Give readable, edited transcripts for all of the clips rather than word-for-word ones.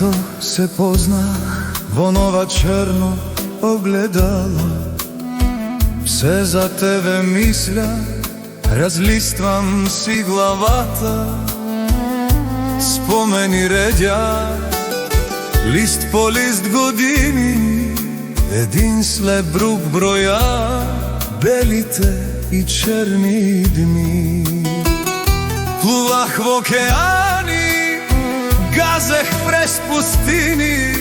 Како се познах во нова черно огледало, се за тебе мисля, разлиствам си главата. Спомени редя, лист по лист години, един след друг броя белите и черни дни. Плувах во океани, газех през пустини,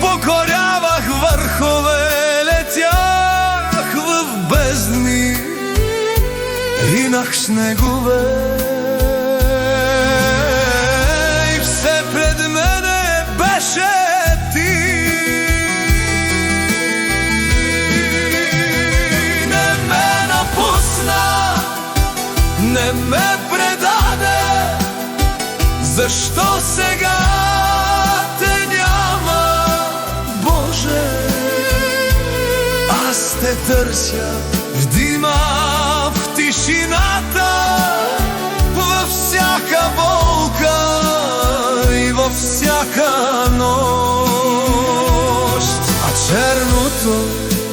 покорявах върхове, летях в бездни, ринах снегове. И все пред мене беше ти. Не ме напусна, не ме предаде. Защо сега те няма, Боже? Аз те търся в дима, в тишината, във всяка болка и във всяка нощ. А черното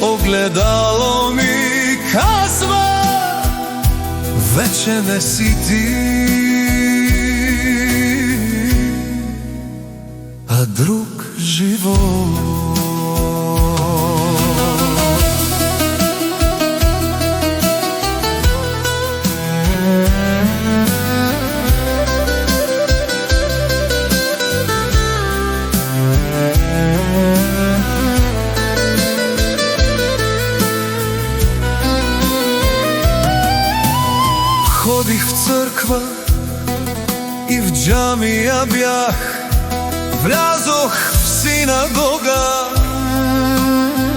огледало ми казва: вече не си ти, а друг живот. Ходих в църква и в джамия бях, влязох в синагога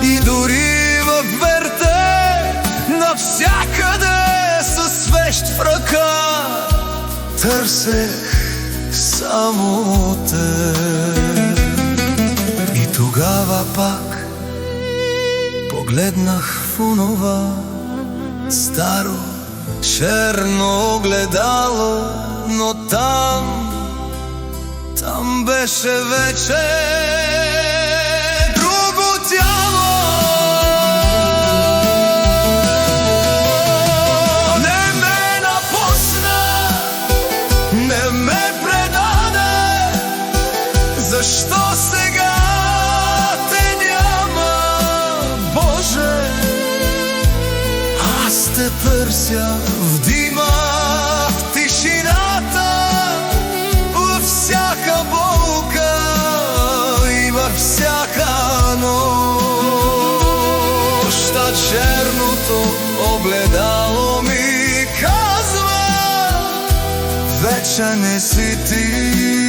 и дори в верте, навсякъде със свещ в ръка търсех само те. И тогава пак погледнах в онова старо черно огледало, но там беше вече друго тяло. Не ме напусна, не ме предаде. Защо сега те няма, Боже? Аз те търся в дима, в тишината, във всяка болка и във всяка нощ. А черното огледало ми казва: вече не си ти.